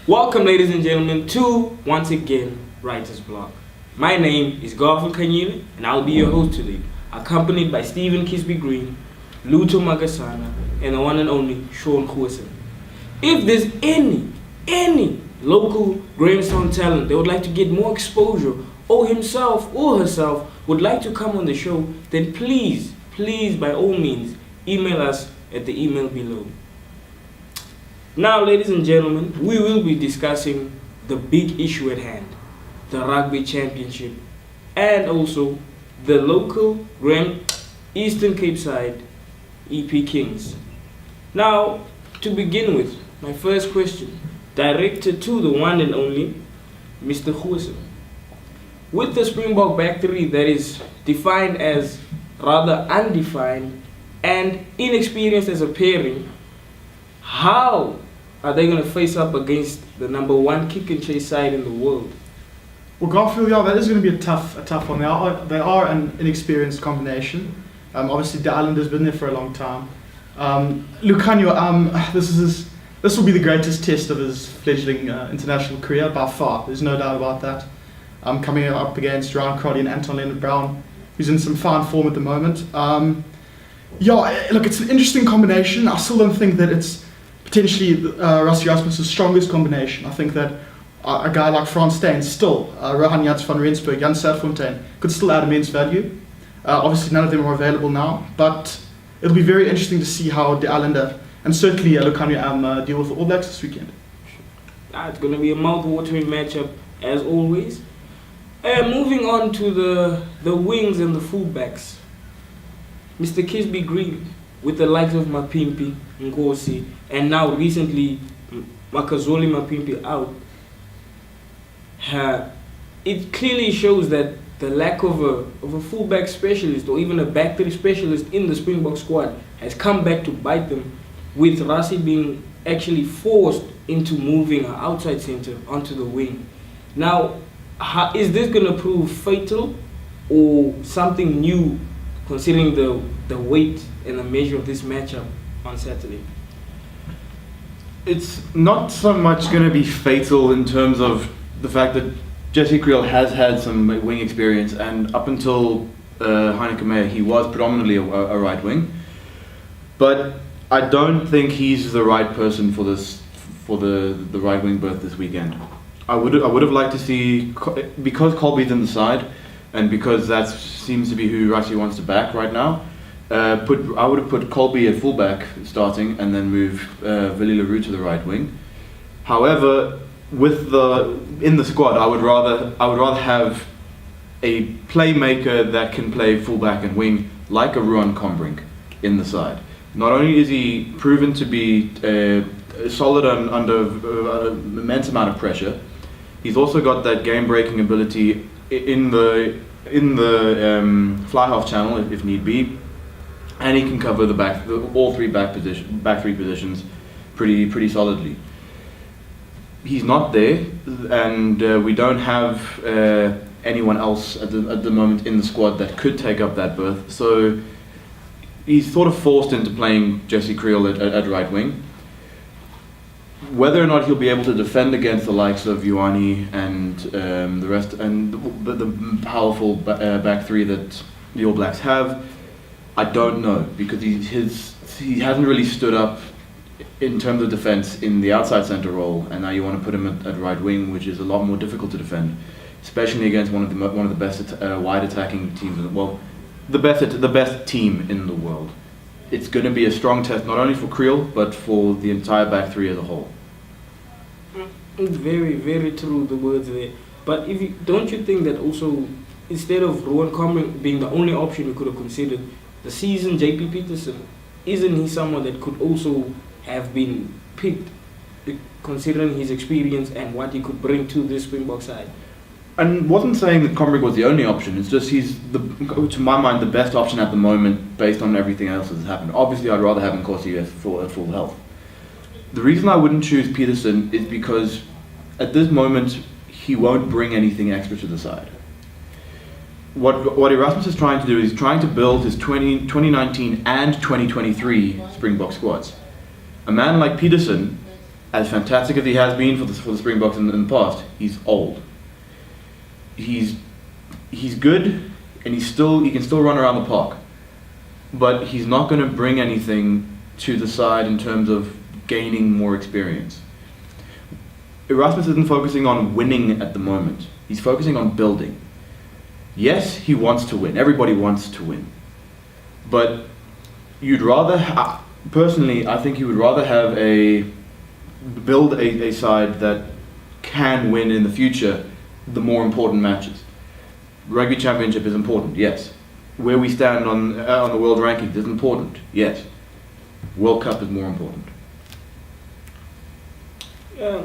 Welcome, ladies and gentlemen, to once again Writer's Block. My name is Garfield Khanyile, and I'll be your host today, accompanied by Stephen Kisbey-Green, Lutho Magasana, and the one and only Shaun Goosen. If there's any local Grahamstown talent that would like to get more exposure, or himself or herself would like to come on the show, then please, by all means, email us at the email below. Now, ladies and gentlemen, we will be discussing the big issue at hand, the Rugby Championship, and also the local Eastern Cape side, EP Kings. Now, to begin with, my first question, directed to the one and only Mr. Goosen. With the Springbok back three that is defined as rather undefined and inexperienced as a pairing, how are they going to face up against the number one kick and chase side in the world? Well, Garfield, that is going to be a tough one. They are an inexperienced combination. Obviously, the island has been there for a long time. Khanyile, this will be the greatest test of his fledgling international career by far. There's no doubt about that. Coming up against Ryan Crotty and Anton Leonard-Brown, who's in some fine form at the moment. It's an interesting combination. I still don't think that it's potentially Rassie Erasmus' strongest combination. I think that a guy like Frans Steyn still, Rohan Janse van Rensburg, Jan Serfontein, could still add immense value. Obviously none of them are available now, but it'll be very interesting to see how the Islander and certainly Khanyile deal with the All Blacks this weekend. It's going to be a mouth-watering matchup as always. Moving on to the wings and the fullbacks. Mr. Kisbey-Green, with the likes of Mapimpi, Nkosi, and now recently Makazole Mapimpi out, it clearly shows that the lack of a fullback specialist or even a back three specialist in the Springbok squad has come back to bite them, with Rassie being actually forced into moving her outside centre onto the wing. Now, is this going to prove fatal or something new, considering the weight and the measure of this matchup on Saturday? It's not so much going to be fatal in terms of the fact that Jesse Kriel has had some wing experience, and up until Heineke Meyer, he was predominantly a right wing. But I don't think he's the right person for the right wing berth this weekend. I would have liked to see, because Colby's in the side, and because that seems to be who Rassie wants to back right now. I would have put Colby at fullback starting, and then move Willie Leroux to the right wing. However, in the squad, I would rather have a playmaker that can play fullback and wing, like a Ruan Combrink in the side. Not only is he proven to be solid under an immense amount of pressure, he's also got that game-breaking ability in the fly half channel if need be, and he can cover all three back three positions pretty solidly. He's not there, and we don't have anyone else at the moment in the squad that could take up that berth. So he's sort of forced into playing Jesse Kriel at right wing. Whether or not he'll be able to defend against the likes of Ioane and the rest, and the powerful back three that the All Blacks have, I don't know, because he hasn't really stood up in terms of defence in the outside centre role, and now you want to put him at right wing, which is a lot more difficult to defend, especially against one of the best wide attacking teams. The best team in the world. It's going to be a strong test not only for Kriel but for the entire back three as a whole. It's very, very true, the words there. But don't you think that also, instead of Rowan Combrink being the only option you could have considered, the seasoned JP Peterson, isn't he someone that could also have been picked, considering his experience and what he could bring to this Springbok side? And wasn't saying that Combrink was the only option. It's just he's, to my mind, the best option at the moment based on everything else that's happened. Obviously, I'd rather have Nkosi at full health. The reason I wouldn't choose Peterson is because at this moment he won't bring anything extra to the side. What Erasmus is trying to do is trying to build his 2019 and 2023 Springbok squads. A man like Peterson as fantastic as he has been for the Springboks in the past, he's old. He's good, and he can still run around the park, but he's not going to bring anything to the side in terms of gaining more experience. Erasmus isn't focusing on winning at the moment. He's focusing on building. Yes, he wants to win. Everybody wants to win. But you'd rather, personally, I think you would rather build a side that can win in the future the more important matches. Rugby Championship is important, yes. Where we stand on the world rankings is important, yes. World Cup is more important.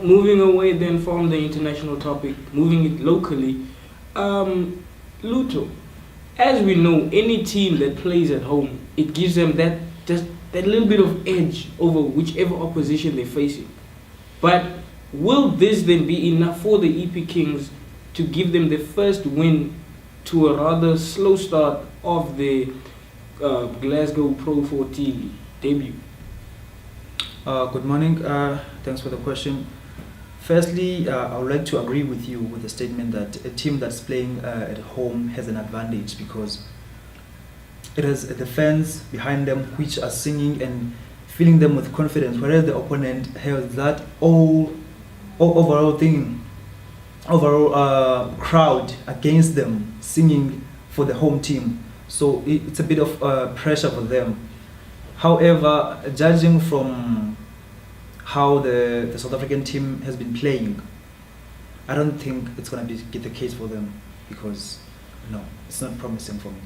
Moving away then from the international topic, moving it locally, Lutho, as we know, any team that plays at home, it gives them that little bit of edge over whichever opposition they're facing. But will this then be enough for the EP Kings to give them the first win to a rather slow start of the Glasgow Pro 14 debut? Good morning. Thanks for the question. Firstly, I would like to agree with you with the statement that a team that's playing at home has an advantage because it has the fans behind them which are singing and filling them with confidence, whereas the opponent has that overall crowd against them singing for the home team. So it's a bit of pressure for them. However, judging from how the South African team has been playing, I don't think it's going to be the case for them because, no, it's not promising for me.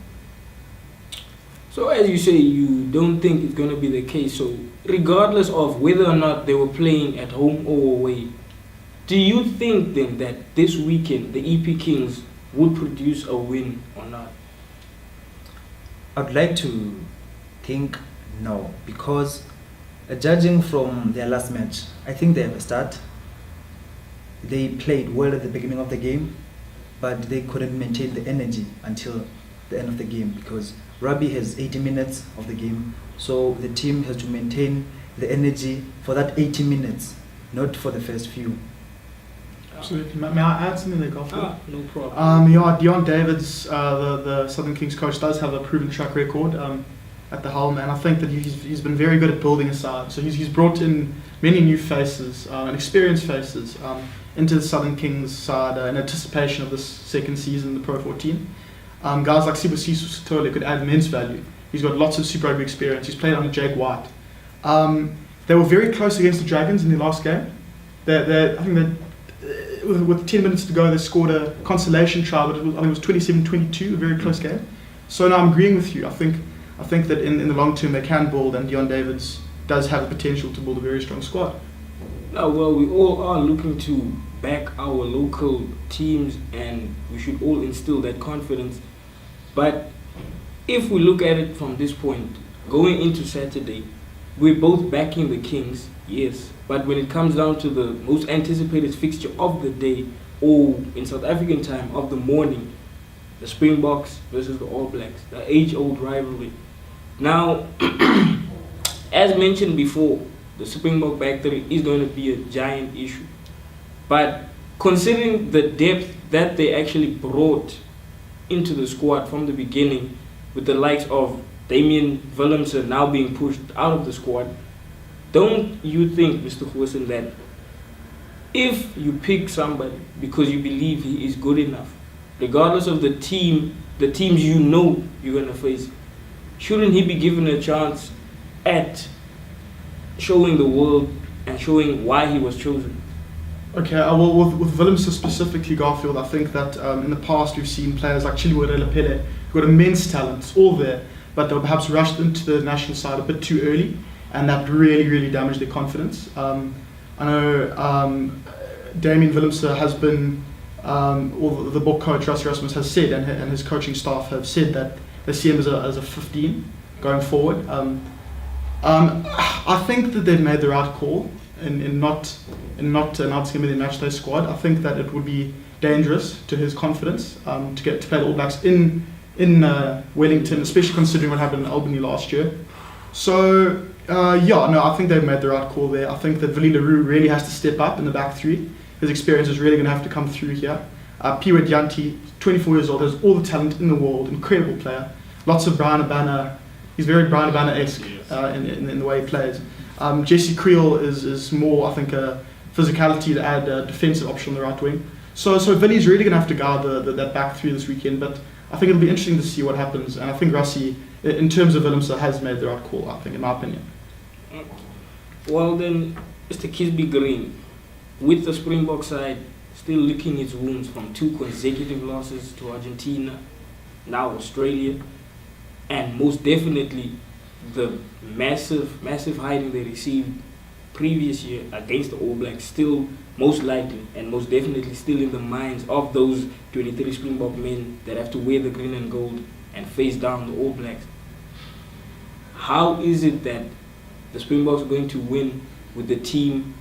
So as you say, you don't think it's going to be the case. So regardless of whether or not they were playing at home or away, do you think then that this weekend the EP Kings would produce a win or not? I'd like to think no, because judging from their last match, I think they have a start. They played well at the beginning of the game, but they couldn't maintain the energy until the end of the game because rugby has 80 minutes of the game, so the team has to maintain the energy for that 80 minutes, not for the first few. Absolutely. May I add something there, Garfield? No problem. Deon Davids, the Southern Kings coach, does have a proven track record at the helm, and I think that he's been very good at building a side. So he's brought in many new faces and experienced faces into the Southern Kings side in anticipation of this second season, the Pro 14. Guys like Sibusiso Sithole could add immense value. He's got lots of Super Rugby experience. He's played under Jake White. They were very close against the Dragons in their last game. I think that with 10 minutes to go, they scored a consolation try, but I think it was 27-22, a very close game. So now I'm agreeing with you. I think that in the long term they can build, and Deon Davids does have the potential to build a very strong squad. Well, we all are looking to back our local teams, and we should all instill that confidence. But if we look at it from this point, going into Saturday, we're both backing the Kings, yes. But when it comes down to the most anticipated fixture of the day, or in South African time, of the morning, the Springboks versus the All Blacks, the age-old rivalry. Now, as mentioned before, the Springbok back three is going to be a giant issue. But considering the depth that they actually brought into the squad from the beginning, with the likes of Damian Willemse now being pushed out of the squad, don't you think, Mr. Goosen, that if you pick somebody because you believe he is good enough, regardless of the teams you know you're going to face, shouldn't he be given a chance at showing the world and showing why he was chosen? Okay, well, with Willemse specifically, Garfield, I think that in the past we've seen players like Chiluwele Pele who got immense talent, it's all there, but they were perhaps rushed into the national side a bit too early, and that really, really damaged their confidence. I know Damien Willemse has been, or the book coach Russ Erasmus has said, and his coaching staff have said that they see him as a 15 going forward. I think that they've made the right call in not announcing him in the matchday squad. I think that it would be dangerous to his confidence to play the All Blacks in Wellington, especially considering what happened in Albany last year. So I think they've made the right call there. I think that Willie Leroux really has to step up in the back three. His experience is really going to have to come through here. Piwet Yanti, 24 years old, has all the talent in the world, incredible player. Lots of Brian Abana. He's very Brian Abana-esque in the way he plays. Jesse Creel is more, I think, a physicality to add a defensive option on the right wing. So Willie's really going to have to guard that back three this weekend, but I think it'll be interesting to see what happens. And I think Rassie, in terms of Willemse, has made the right call, I think, in my opinion. Well then, Mr. Kisbey-Green, with the Springbok side still licking its wounds from 2 consecutive losses to Argentina, now Australia, and most definitely the massive hiding they received previous year against the All Blacks, still most likely and most definitely still in the minds of those 23 Springbok men that have to wear the green and gold and face down the All Blacks. How is it that the Springboks are going to win with the team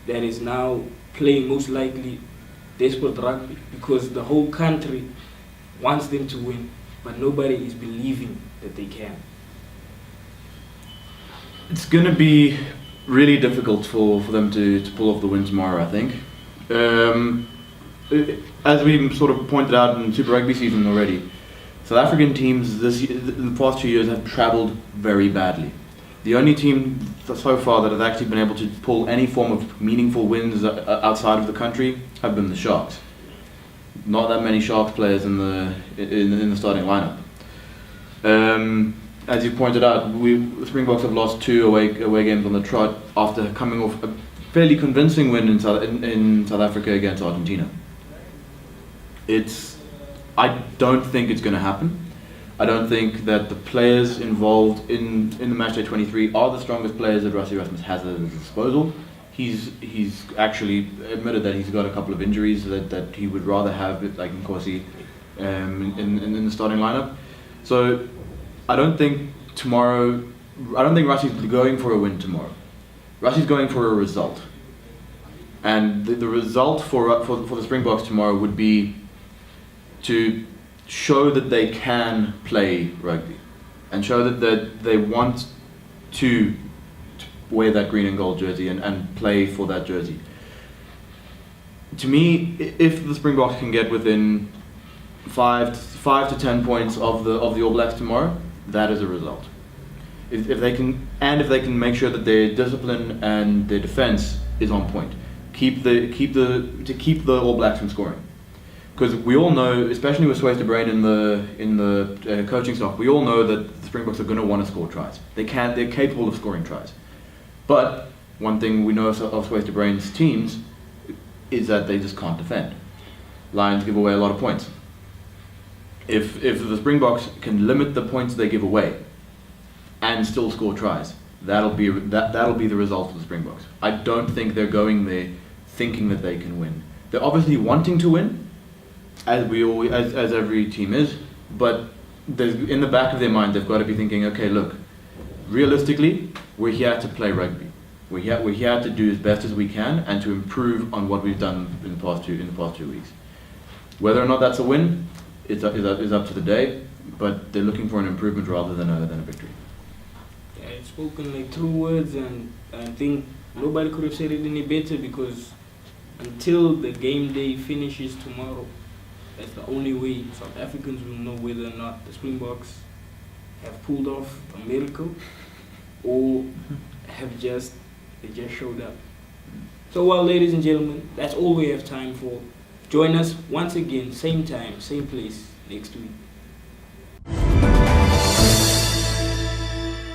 that is now playing most likely desperate rugby, because the whole country wants them to win, but nobody is believing that they can? It's going to be really difficult for them to pull off the win tomorrow, I think. As we sort of pointed out in Super Rugby season already, South African teams in the past 2 years have travelled very badly. The only team so far that have actually been able to pull any form of meaningful wins outside of the country have been the Sharks. Not that many Sharks players in the starting lineup. As you pointed out, the Springboks have lost 2 away games on the trot after coming off a fairly convincing win in South Africa against Argentina. I don't think it's going to happen. I don't think that the players involved in the matchday 23 are the strongest players that Rassie Erasmus has at his disposal. He's actually admitted that he's got a couple of injuries that he would rather have, like Nkosi, in the starting lineup. So I don't think Rassie's going for a win tomorrow. Rassie's going for a result. And the result for the Springboks tomorrow would be to show that they can play rugby and show that they want to wear that green and gold jersey and play for that jersey. To me, if the Springboks can get within 5 to 10 points of the All Blacks tomorrow, that is a result. If they can make sure that their discipline and their defense is on point, keep the All Blacks from scoring. Because we all know, especially with Swayze de Bruin in the coaching staff, we all know that the Springboks are going to want to score tries. They're capable of scoring tries. But one thing we know of Swayze de Bruin's teams is that they just can't defend. Lions give away a lot of points. If the Springboks can limit the points they give away and still score tries, that'll be the result of the Springboks. I don't think they're going there thinking that they can win. They're obviously wanting to win, as every team is, but in the back of their mind they've got to be thinking, okay, look, realistically, we're here to play rugby. We're here to do as best as we can and to improve on what we've done in the past 2 weeks. Whether or not that's a win, is up to the day, but they're looking for an improvement rather than a victory. Yeah, it's spoken like true words, and I think nobody could have said it any better, because until the game day finishes tomorrow, that's the only way South Africans will know whether or not the Springboks have pulled off a miracle or they just showed up. So, well, ladies and gentlemen, that's all we have time for. Join us once again, same time, same place next week.